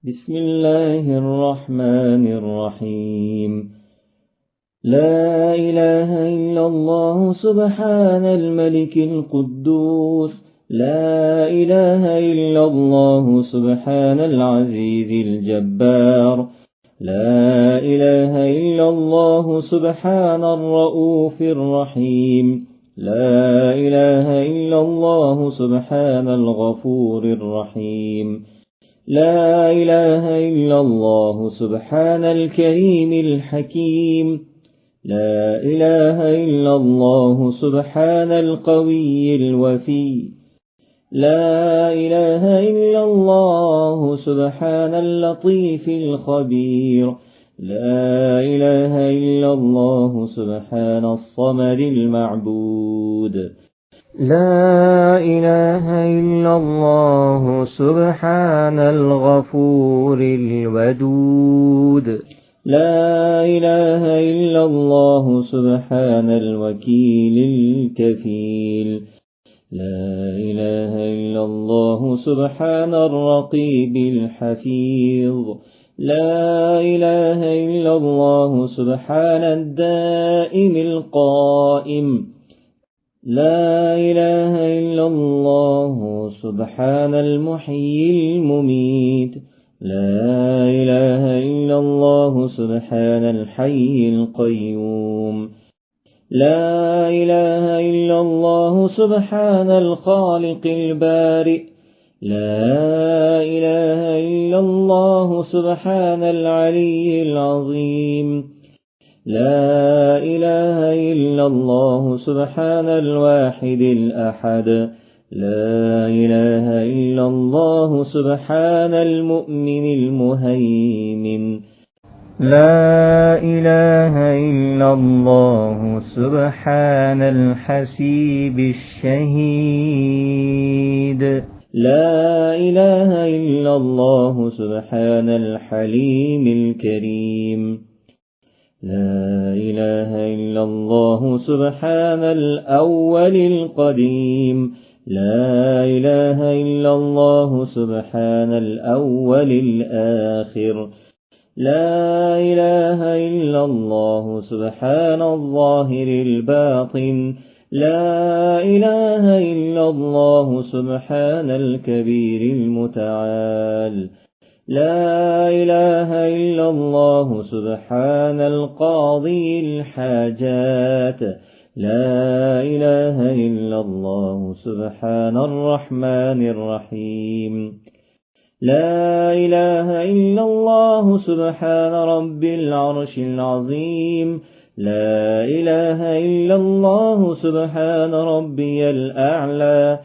بسم الله الرحمن الرحيم. لا إله إلا الله سبحان الملك القدوس. لا إله إلا الله سبحان العزيز الجبار. لا إله إلا الله سبحان الرؤوف الرحيم. لا إله إلا الله سبحان الغفور الرحيم. لا إله إلا الله سبحان الكريم الحكيم. لا إله إلا الله سبحان القوي الوفي. لا إله إلا الله سبحان اللطيف الخبير. لا إله إلا الله سبحان الصمد المعبود. لا إله إلا الله سبحان الغفور الودود. لا إله إلا الله سبحان الوكيل الكفيل. لا إله إلا الله سبحان الرقيب الحفيظ. لا إله إلا الله سبحان الدائم القائم. لا إله إلا الله سبحان المحيي المميت. لا إله إلا الله سبحان الحي القيوم. لا إله إلا الله سبحان الخالق البارئ. لا إله إلا الله سبحان العلي العظيم. لا إله إلا الله سبحان الواحد الأحد. لا إله إلا الله سبحان المؤمن المهيمن. لا إله إلا الله سبحان الحسيب الشهيد. لا إله إلا الله سبحان الحليم الكريم. لا إله إلا الله سبحان الأول القديم. لا إله إلا الله سبحان الأول الآخر. لا إله إلا الله سبحان الظاهر الباطن. لا إله إلا الله سبحان الكبير المتعال. لا إله إلا الله سبحان القاضي الحاجات. لا إله إلا الله سبحان الرحمن الرحيم. لا إله إلا الله سبحان رب العرش العظيم. لا إله إلا الله سبحان ربي الأعلى.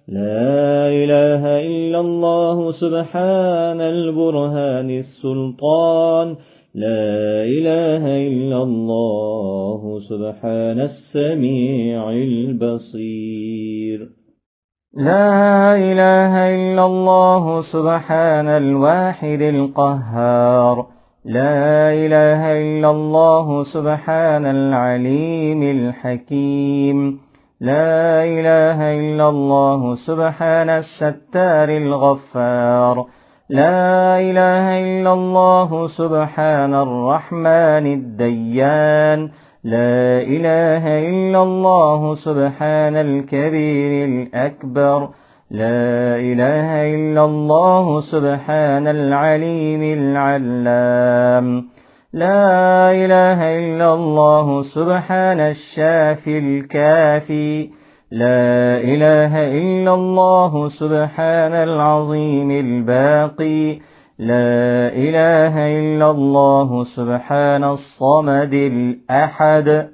لا إله إلا الله سبحان البرهان السلطان. لا إله إلا الله سبحان السميع البصير. لا إله إلا الله سبحان الواحد القهار. لا إله إلا الله سبحان العليم الحكيم. لا إله إلا الله سبحان الستار الغفار. لا إله إلا الله سبحان الرحمن الديان. لا إله إلا الله سبحان الكبير الأكبر. لا إله إلا الله سبحان العليم العلام. لا إله إلا الله سبحان الشافي الكافي. لا إله إلا الله سبحان العظيم الباقي. لا إله إلا الله سبحان الصمد الأحد.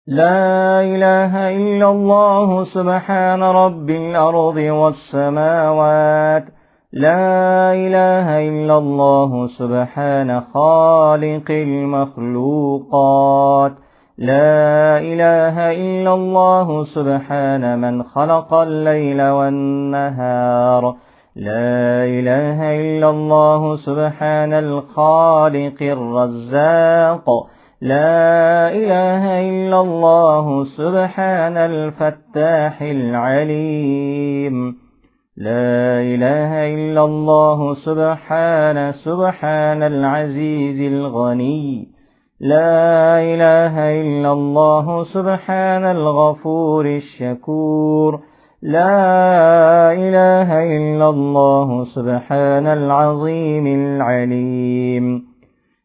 لا إله إلا الله سبحان رب الأرض والسماوات. لا إله إلا الله سبحان خالق المخلوقات. لا إله إلا الله سبحان من خلق الليل والنهار. لا إله إلا الله سبحان الخالق الرزاق. لا إله إلا الله سبحان الفتاح العليم. لا إله إلا الله سبحان العزيز الغني. لا إله إلا الله سبحان الغفور الشكور. لا إله إلا الله سبحان العظيم العليم.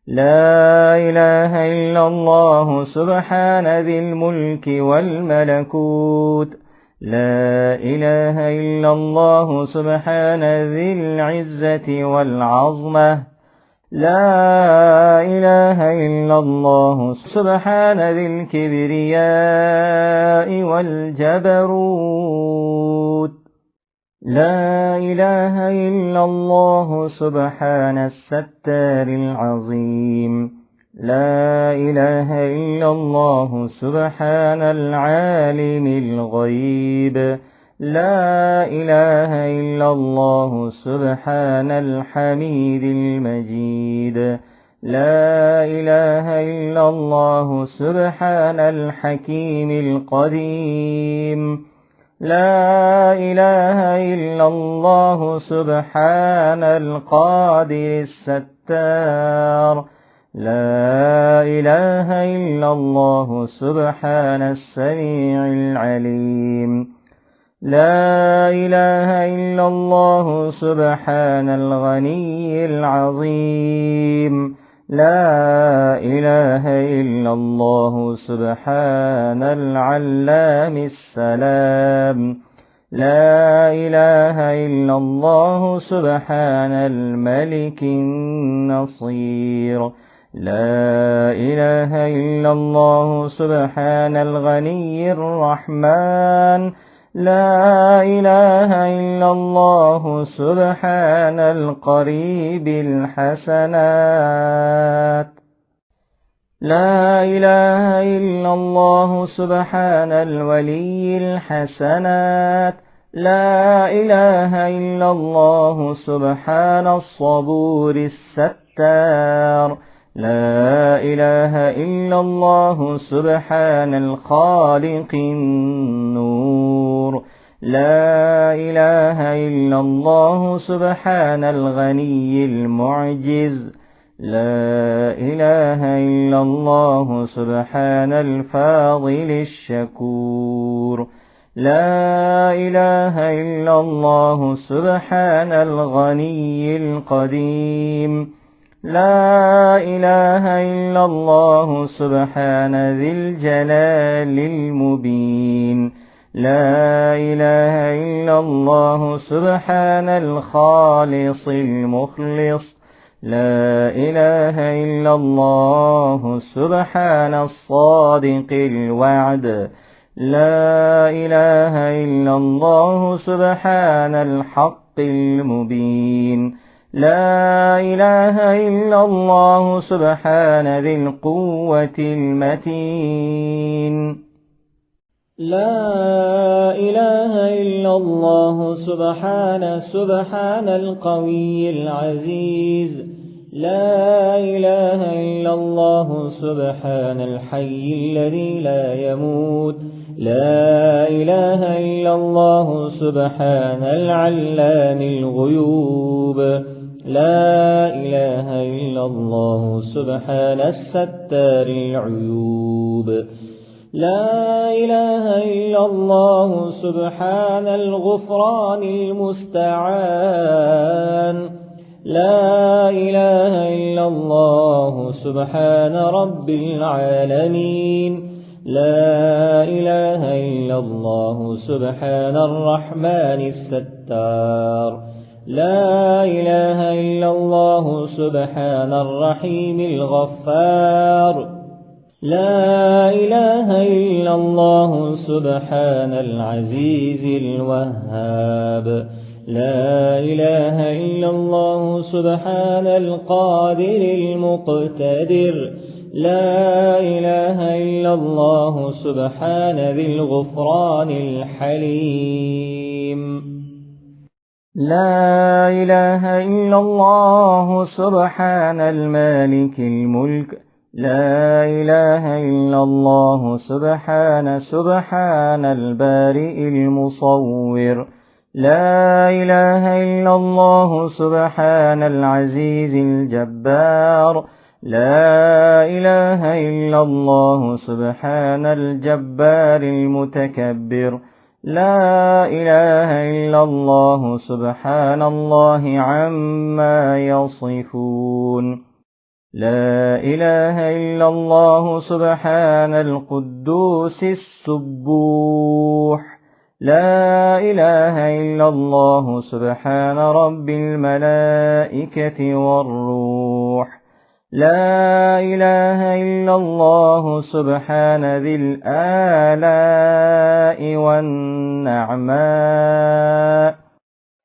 لا إله إلا الله سبحان ذي الملك والملكوت. لا إله إلا الله سبحان ذي العزة والعظمة. لا إله إلا الله سبحان ذي الكبرياء والجبروت. لا إله إلا الله سبحان الستار العظيم. لا إله إلا الله سبحان العالم الغيب. لا إله إلا الله سبحان الحميد المجيد. لا إله إلا الله سبحان الحكيم القديم. لا إله إلا الله سبحان القادر الستار. لا إله إلا الله سبحان السميع العليم. لا إله إلا الله سبحان الغني العظيم. لا إله إلا الله سبحان العلام السلام. لا إله إلا الله سبحان الملك النصير. لا إله إلا الله سبحان الغني الرحمن. لا إله إلا الله سبحان القريب الحسنات. لا إله إلا الله سبحان الولي الحسنات. لا إله إلا الله سبحان الصبور الستار. لا إله إلا الله سبحان الخالق النور. لا إله إلا الله سبحان الغني المعجز. لا إله إلا الله سبحان الفاضل الشكور. لا إله إلا الله سبحان الغني القديم. لا إله إلا الله سبحان ذي الجلال المبين. لا إله إلا الله سبحان الخالص المخلص. لا إله إلا الله سبحان الصادق الوعد. لا إله إلا الله سبحان الحق المبين. لا إله إلا الله سبحان ذي القوة المتين. لا إله إلا الله سبحان القوي العزيز. لا إله إلا الله سبحان الحي الذي لا يموت. لا إله إلا الله سبحان العلام الغيوب. لا إله إلا الله سبحان الستار العيوب. لا إله إلا الله سبحان الغفران المستعان. لا إله إلا الله سبحان رب العالمين. لا إله إلا الله سبحان الرحمن الستار. لا إله إلا الله سبحان الرحيم الغفار. لا إله إلا الله سبحان العزيز الوهاب. لا إله إلا الله سبحان القادر المقتدر. لا إله إلا الله سبحان ذي الغفران الحليم. لا إله إلا الله سبحان المالك الملك. لا إله إلا الله سبحان البارئ المصور. لا إله إلا الله سبحان العزيز الجبار لا إله إلا الله سبحان الجبار المتكبر لا إله إلا الله سبحان الله عما يصفون لا إله إلا الله سبحان القدوس السبوح لا إله إلا الله سبحان رب الملائكة والروح لا إله إلا الله سبحان ذي الآلاء والنعماء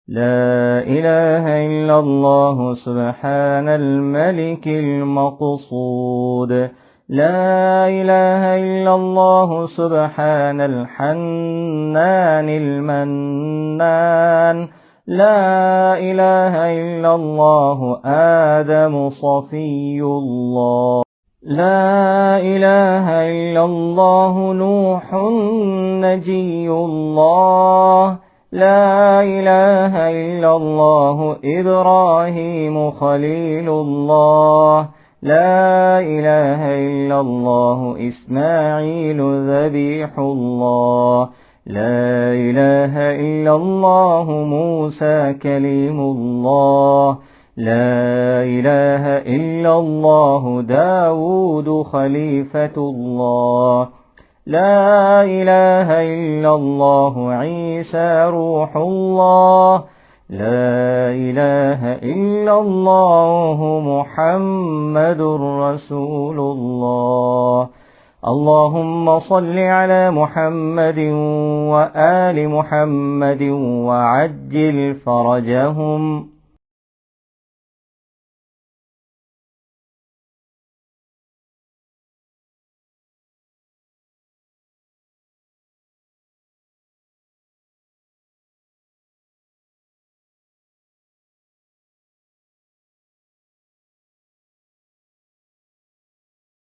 لا إله إلا الله سبحان الملك المقصود لا إله إلا الله سبحان الحنان المنان لا إله إلا الله آدم صفي الله لا إله إلا الله نوح نجي الله لا إله إلا الله إبراهيم خليل الله لا إله إلا الله إسماعيل ذبيح الله لا إله إلا الله موسى كليم الله لا إله إلا الله داود خليفة الله لا إله إلا الله عيسى روح الله لا إله إلا الله محمد رسول الله اللهم صل على محمد وآل محمد وعجل فرجهم